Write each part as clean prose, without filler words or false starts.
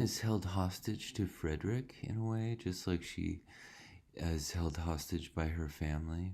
is held hostage to Frederick in a way, just like she is held hostage by her family.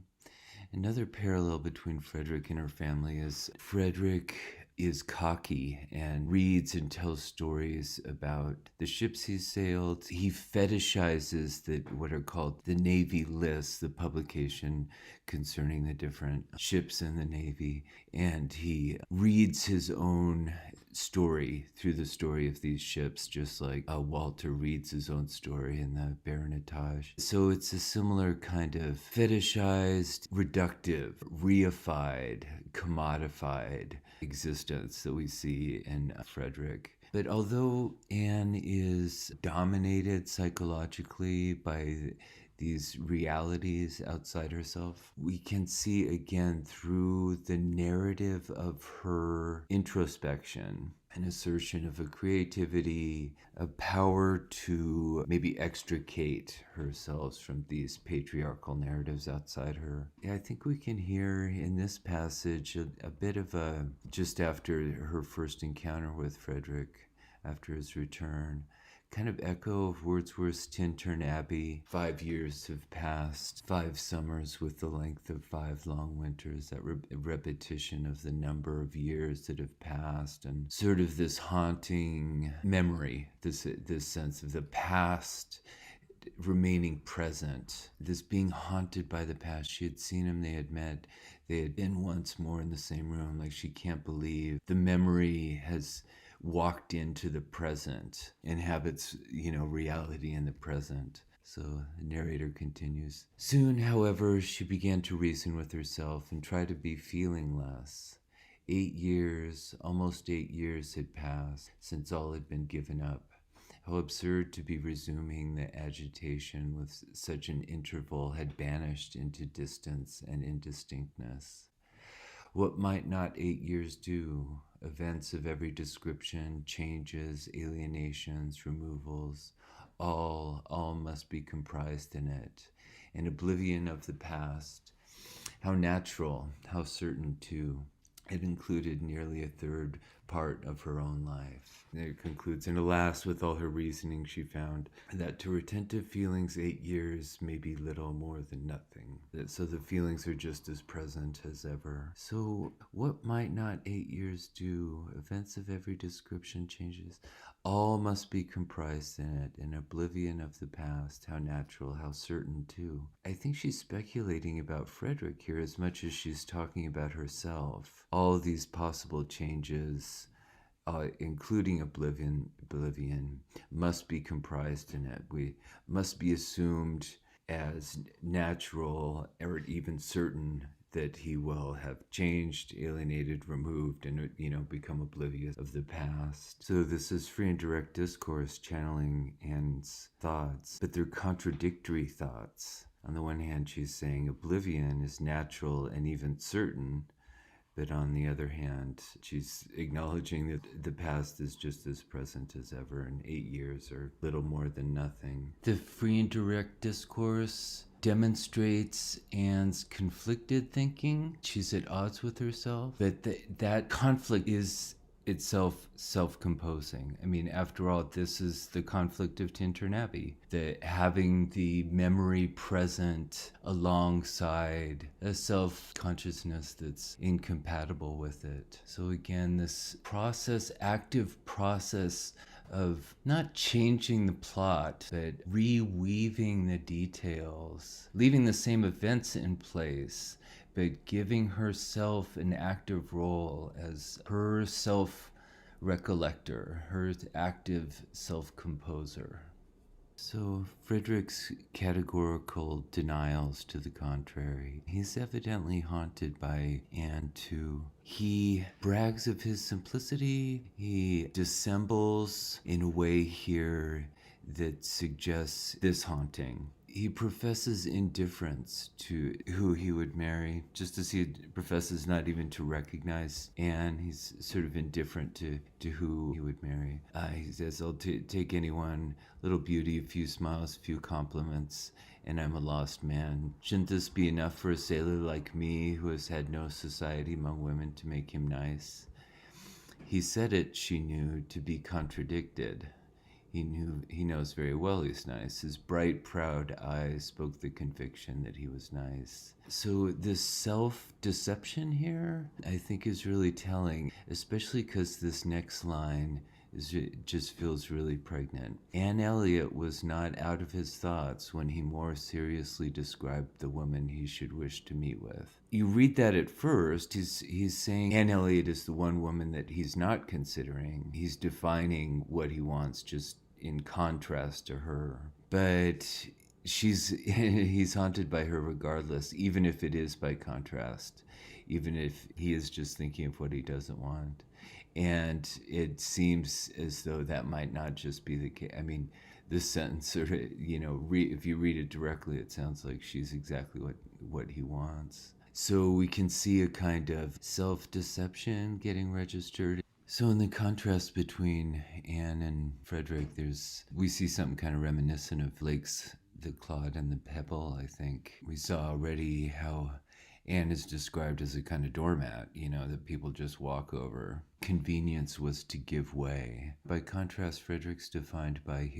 Another parallel between Frederick and her family is Frederick is cocky and reads and tells stories about the ships he's sailed. He fetishizes what are called the Navy lists, the publication concerning the different ships in the Navy, and he reads his own story through the story of these ships, just like Walter reads his own story in the Baronetage. So it's a similar kind of fetishized, reductive, reified, commodified existence that we see in Frederick. But although Anne is dominated psychologically by these realities outside herself, we can see again through the narrative of her introspection an assertion of a creativity, a power to maybe extricate herself from these patriarchal narratives outside her. Yeah, I think we can hear in this passage a bit of a, just after her first encounter with Frederick, after his return, kind of echo of Wordsworth's Tintern Abbey. 5 years have passed, 5 summers with the length of 5 long winters, that repetition of the number of years that have passed, and sort of this haunting memory, this sense of the past remaining present, this being haunted by the past. She had seen him, they had met, they had been once more in the same room. Like, she can't believe the memory has walked into the present, inhabits, reality in the present. So the narrator continues. Soon, however, she began to reason with herself and try to be feeling less. 8 years, almost 8 years had passed since all had been given up. How absurd to be resuming the agitation with such an interval had banished into distance and indistinctness. What might not 8 years do? Events of every description, changes, alienations, removals, all must be comprised in it. An oblivion of the past. How natural, how certain too. It included nearly a third part of her own life. And it concludes, and alas, with all her reasoning, she found that to retentive feelings 8 years may be little more than nothing. So the feelings are just as present as ever. So what might not 8 years do? Events of every description, changes. All must be comprised in it, an oblivion of the past. How natural, how certain too. I think she's speculating about Frederick here as much as she's talking about herself. All these possible changes, including oblivion, must be comprised in it. We must be assumed as natural or even certain that he will have changed, alienated, removed, and become oblivious of the past. So this is free and direct discourse channeling Anne's thoughts, but they're contradictory thoughts. On the one hand, she's saying oblivion is natural and even certain, but on the other hand, she's acknowledging that the past is just as present as ever, and 8 years are little more than nothing. The free and direct discourse demonstrates Anne's conflicted thinking. She's at odds with herself, but that conflict is itself self-composing. I mean, after all, this is the conflict of Tintern Abbey, the having the memory present alongside a self-consciousness that's incompatible with it. So again, this active process of not changing the plot, but reweaving the details, leaving the same events in place, but giving herself an active role as her self-recollector, her active self-composer. So Frederick's categorical denials to the contrary. He's evidently haunted by Anne too. He brags of his simplicity. He dissembles in a way here that suggests this haunting. He professes indifference to who he would marry, just as he professes not even to recognize Anne. He's sort of indifferent to who he would marry. He says, I'll take anyone, little beauty, a few smiles, a few compliments, and I'm a lost man. Shouldn't this be enough for a sailor like me who has had no society among women to make him nice? He said it, she knew, to be contradicted. He knows very well he's nice. His bright, proud eyes spoke the conviction that he was nice. So this self-deception here, I think, is really telling, especially because this next line it just feels really pregnant. Anne Elliot was not out of his thoughts when he more seriously described the woman he should wish to meet with. You read that at first, he's saying Anne Elliot is the one woman that he's not considering. He's defining what he wants just in contrast to her. But he's haunted by her regardless, even if it is by contrast, even if he is just thinking of what he doesn't want. And it seems as though that might not just be the case. I mean, this sentence sort of, if you read it directly, it sounds like she's exactly what he wants. So we can see a kind of self-deception getting registered. So in the contrast between Anne and Frederick, we see something kind of reminiscent of Blake's The Clod and the Pebble, I think. We saw already how Anne is described as a kind of doormat, that people just walk over. Convenience was to give way. By contrast, Frederick's defined by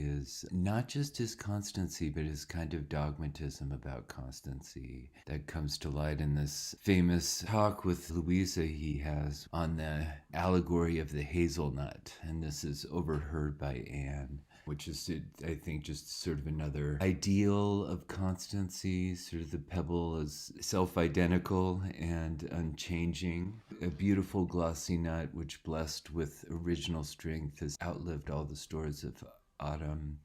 not just his constancy, but his kind of dogmatism about constancy. That comes to light in this famous talk with Louisa he has on the allegory of the hazelnut. And this is overheard by Anne, which is, I think, just sort of another ideal of constancy. Sort of the pebble is self-identical and unchanging. A beautiful glossy nut, which blessed with original strength has outlived all the stores of autumn.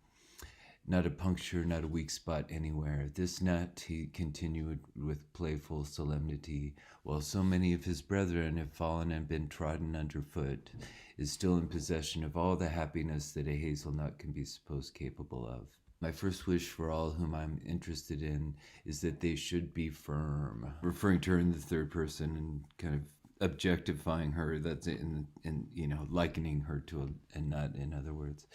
Not a puncture, not a weak spot anywhere. This nut, he continued with playful solemnity, while so many of his brethren have fallen and been trodden underfoot, is still in possession of all the happiness that a hazelnut can be supposed capable of. My first wish for all whom I'm interested in is that they should be firm. Referring to her in the third person and kind of objectifying her, that's in likening her to a nut, in other words.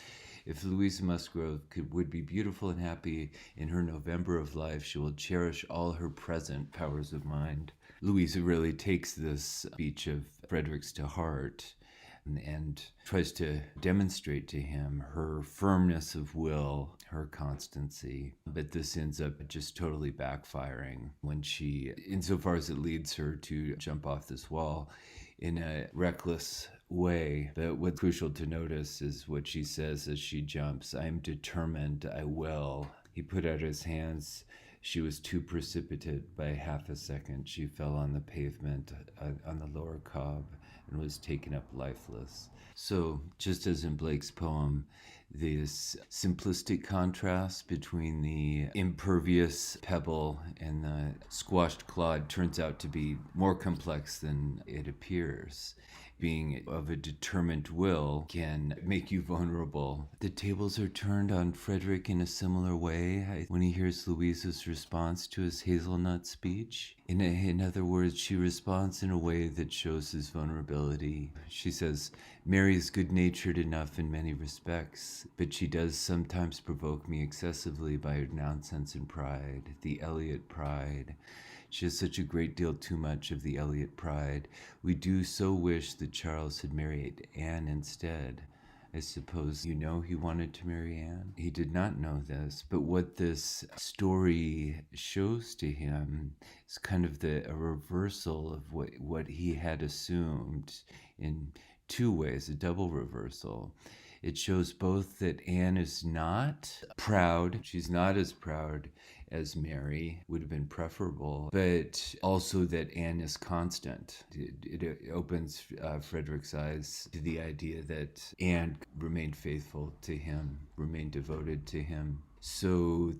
If Louisa Musgrove would be beautiful and happy in her November of life, she will cherish all her present powers of mind. Louisa really takes this speech of Frederick's to heart and tries to demonstrate to him her firmness of will, her constancy. But this ends up just totally backfiring when she, insofar as it leads her to jump off this wall in a reckless way. But what's crucial to notice is what she says as she jumps. I am determined, I will. He put out his hands. She was too precipitate by half a second. She fell on the pavement on the lower cob and was taken up lifeless. So, just as in Blake's poem, this simplistic contrast between the impervious pebble and the squashed clod turns out to be more complex than it appears. Being of a determined will can make you vulnerable. The tables are turned on Frederick in a similar way when he hears Louisa's response to his hazelnut speech. In other words, she responds in a way that shows his vulnerability. She says, Mary is good-natured enough in many respects, but she does sometimes provoke me excessively by her nonsense and pride, the Elliot pride. She has such a great deal too much of the Elliot pride. We do so wish that Charles had married Anne instead. I suppose he wanted to marry Anne. He did not know this, but what this story shows to him is kind of a reversal of what he had assumed in two ways, a double reversal. It shows both that Anne is not proud. She's not as proud as Mary, would have been preferable, but also that Anne is constant. It opens Frederick's eyes to the idea that Anne remained faithful to him, remained devoted to him. So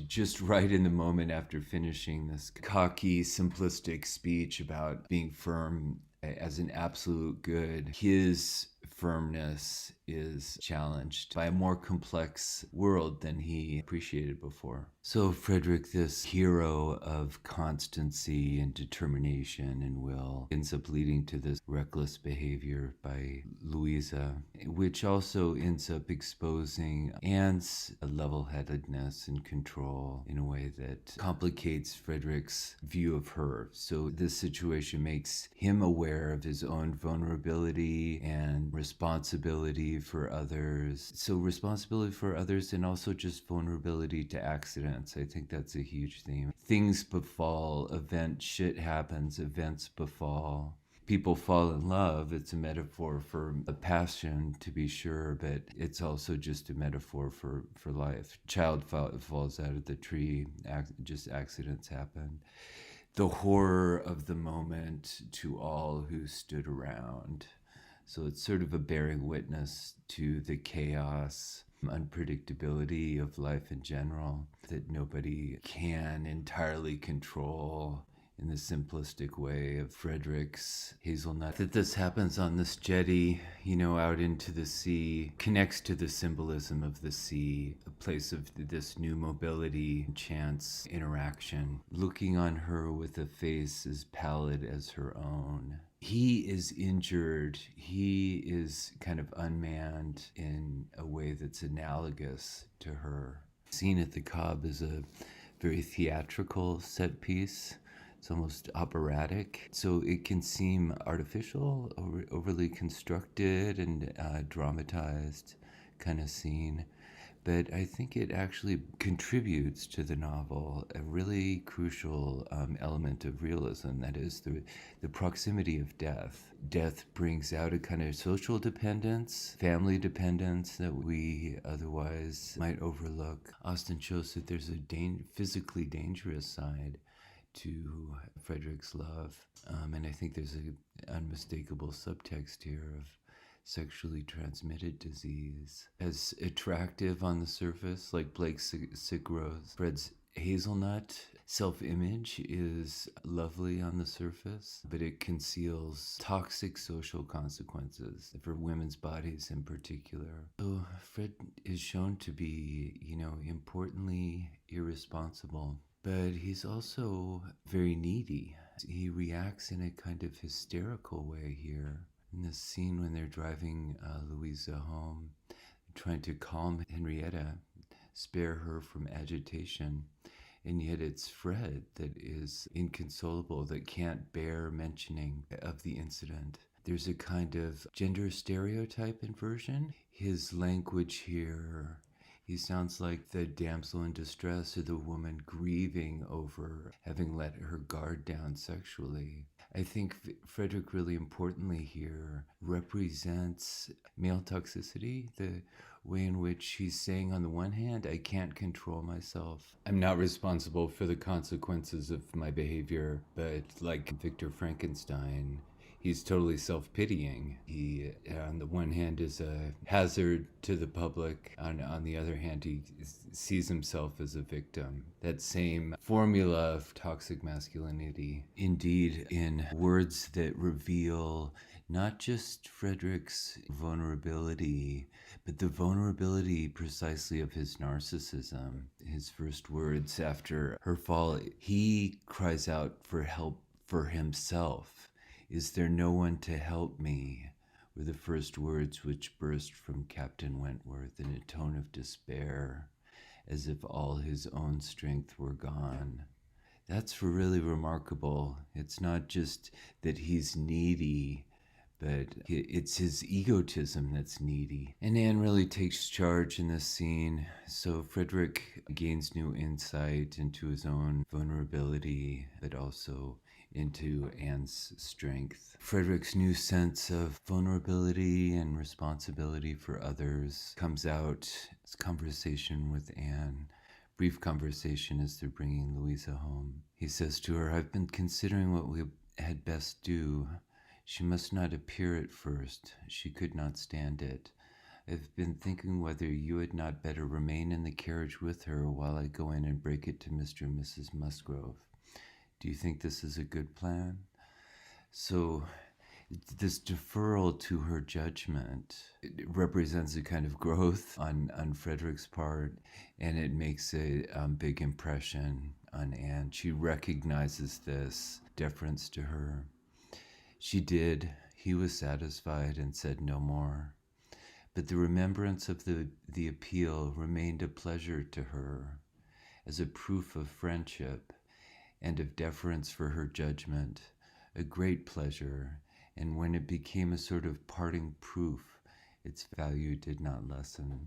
just right in the moment after finishing this cocky, simplistic speech about being firm as an absolute good, his firmness is challenged by a more complex world than he appreciated before. So Frederick, this hero of constancy and determination and will, ends up leading to this reckless behavior by Louisa, which also ends up exposing Anne's level-headedness and control in a way that complicates Frederick's view of her. So this situation makes him aware of his own vulnerability and responsibility responsibility for others. So responsibility for others and also just vulnerability to accidents. I think that's a huge theme. Things befall, shit happens, events befall. People fall in love. It's a metaphor for a passion, to be sure, but it's also just a metaphor for life. Falls out of the tree, just accidents happen. The horror of the moment to all who stood around. So it's sort of a bearing witness to the chaos, unpredictability of life in general that nobody can entirely control in the simplistic way of Frederick's Hazelnut. That this happens on this jetty, out into the sea, connects to the symbolism of the sea, a place of this new mobility, chance, interaction, looking on her with a face as pallid as her own. He is injured. He is kind of unmanned in a way that's analogous to her. Scene at the Cobb is a very theatrical set piece. It's almost operatic, so it can seem artificial, overly constructed and dramatized kind of scene. But I think it actually contributes to the novel a really crucial element of realism, that is the proximity of death. Death brings out a kind of social dependence, family dependence that we otherwise might overlook. Austen shows that there's a physically dangerous side to Frederick's love. And I think there's an unmistakable subtext here of sexually transmitted disease. As attractive on the surface, like Blake Sigrose, Fred's Hazelnut self-image is lovely on the surface, but it conceals toxic social consequences for women's bodies in particular. So Fred is shown to be, importantly irresponsible, but he's also very needy. He reacts in a kind of hysterical way here. In this scene when they're driving Louisa home, trying to calm Henrietta, spare her from agitation, and yet it's Fred that is inconsolable, that can't bear mentioning of the incident. There's a kind of gender stereotype inversion. His language here, he sounds like the damsel in distress or the woman grieving over having let her guard down sexually. I think Frederick really importantly here represents male toxicity, the way in which he's saying on the one hand, I can't control myself. I'm not responsible for the consequences of my behavior, but like Victor Frankenstein, he's totally self-pitying. He, on the one hand, is a hazard to the public. On the other hand, he sees himself as a victim. That same formula of toxic masculinity, indeed, in words that reveal not just Frederick's vulnerability, but the vulnerability precisely of his narcissism. His first words after her fall, he cries out for help for himself. Is there no one to help me? Were the first words which burst from Captain Wentworth in a tone of despair, as if all his own strength were gone. That's really remarkable. It's not just that he's needy, but it's his egotism that's needy. And Anne really takes charge in this scene. So Frederick gains new insight into his own vulnerability, but also into Anne's strength. Frederick's new sense of vulnerability and responsibility for others comes out. His conversation with Anne, brief conversation as they're bringing Louisa home. He says to her, I've been considering what we had best do. She must not appear at first. She could not stand it. I've been thinking whether you had not better remain in the carriage with her while I go in and break it to Mr. and Mrs. Musgrove. Do you think this is a good plan? So this deferral to her judgment, it represents a kind of growth on Frederick's part, and it makes a big impression on Anne. She recognizes this deference to her. She did. He was satisfied and said no more. But the remembrance of the appeal remained a pleasure to her, as a proof of friendship and of deference for her judgment, a great pleasure. And when it became a sort of parting proof, its value did not lessen.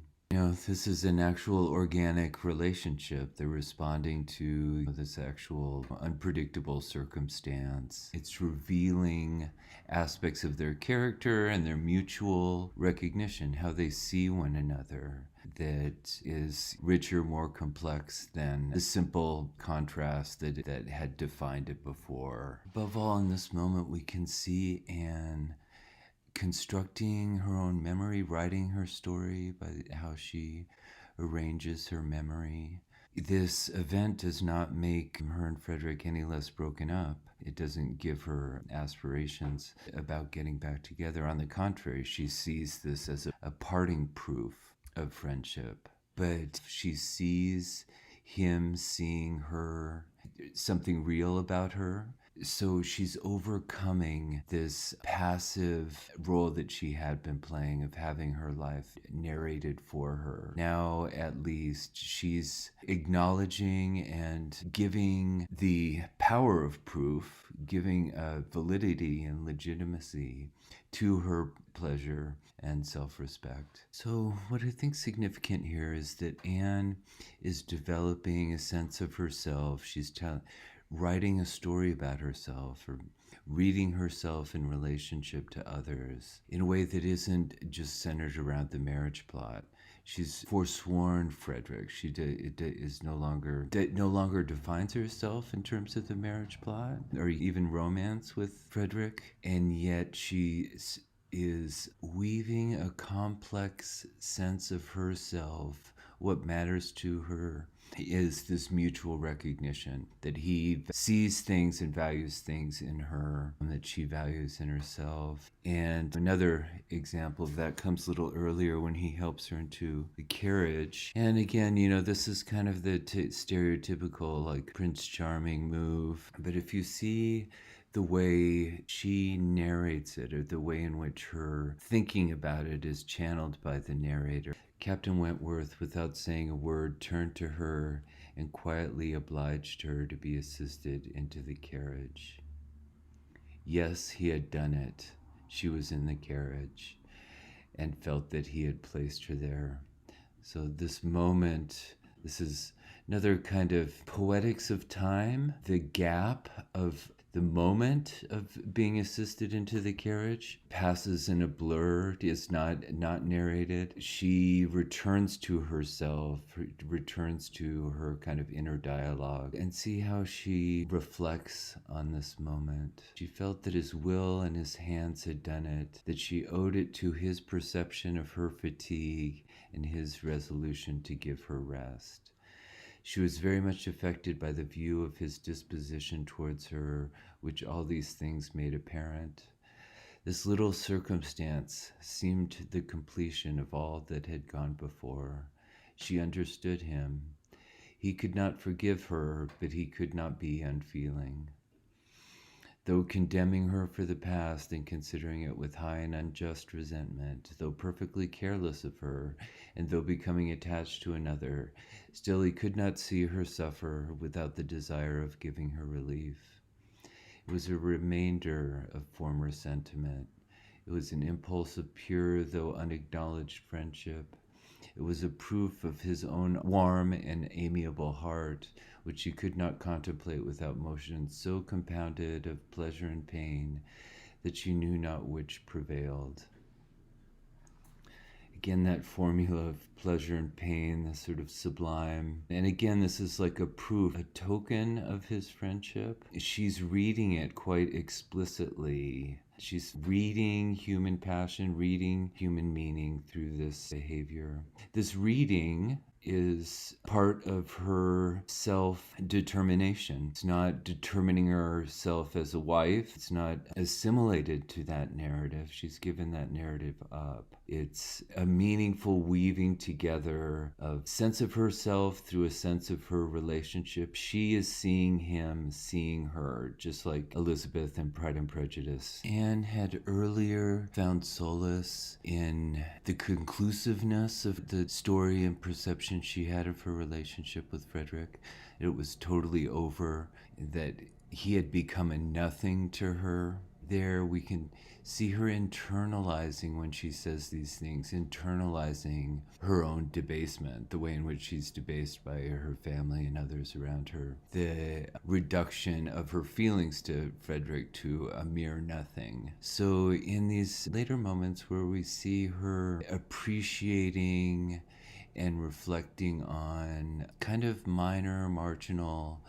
This is an actual organic relationship. They're responding to this actual unpredictable circumstance. It's revealing aspects of their character and their mutual recognition, how they see one another, that is richer, more complex than the simple contrast that had defined it before. Above all, in this moment, we can see Anne constructing her own memory, writing her story by how she arranges her memory. This event does not make her and Frederick any less broken up. It doesn't give her aspirations about getting back together. On the contrary, she sees this as a parting proof of friendship. But she sees him seeing her, something real about her. So she's overcoming this passive role that she had been playing of having her life narrated for her. Now, at least, she's acknowledging and giving the power of proof, giving validity and legitimacy to her pleasure and self-respect. So what I think's significant here is that Anne is developing a sense of herself. She's writing a story about herself, or reading herself in relationship to others in a way that isn't just centered around the marriage plot. She's forsworn Frederick. She is no longer defines herself in terms of the marriage plot or even romance with Frederick, and yet she is weaving a complex sense of herself. What matters to her is this mutual recognition that he sees things and values things in her that she values in herself. And another example of that comes a little earlier when he helps her into the carriage. And again, this is kind of the stereotypical like Prince Charming move. But if you see the way she narrates it, or the way in which her thinking about it is channeled by the narrator, Captain Wentworth, without saying a word, turned to her and quietly obliged her to be assisted into the carriage. Yes, he had done it. She was in the carriage and felt that he had placed her there. So this moment, this is another kind of poetics of time, the gap of the moment of being assisted into the carriage passes in a blur. It's not narrated. She returns to herself, returns to her kind of inner dialogue, and see how she reflects on this moment. She felt that his will and his hands had done it, that she owed it to his perception of her fatigue and his resolution to give her rest. She was very much affected by the view of his disposition towards her, which all these things made apparent. This little circumstance seemed the completion of all that had gone before. She understood him. He could not forgive her, but he could not be unfeeling. Though condemning her for the past and considering it with high and unjust resentment, though perfectly careless of her, and though becoming attached to another, still he could not see her suffer without the desire of giving her relief. It was a remainder of former sentiment. It was an impulse of pure though unacknowledged friendship. It was a proof of his own warm and amiable heart, which she could not contemplate without motions so compounded of pleasure and pain that she knew not which prevailed. Again, that formula of pleasure and pain, the sort of sublime. And again, this is like a proof, a token of his friendship. She's reading it quite explicitly. She's reading human passion, reading human meaning through this behavior. This reading is part of her self-determination. It's not determining herself as a wife. It's not assimilated to that narrative. She's given that narrative up. It's a meaningful weaving together of sense of herself through a sense of her relationship. She is seeing him, seeing her, just like Elizabeth in Pride and Prejudice. Anne had earlier found solace in the conclusiveness of the story and perception she had of her relationship with Frederick. It was totally over, that he had become a nothing to her, there we can see her internalizing when she says these things, internalizing her own debasement, the way in which she's debased by her family and others around her, the reduction of her feelings to Frederick to a mere nothing. So in these later moments where we see her appreciating and reflecting on kind of minor, marginal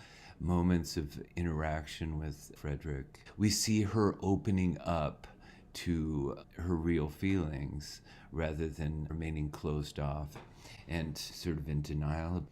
moments of interaction with Frederick, we see her opening up to her real feelings rather than remaining closed off and sort of in denial.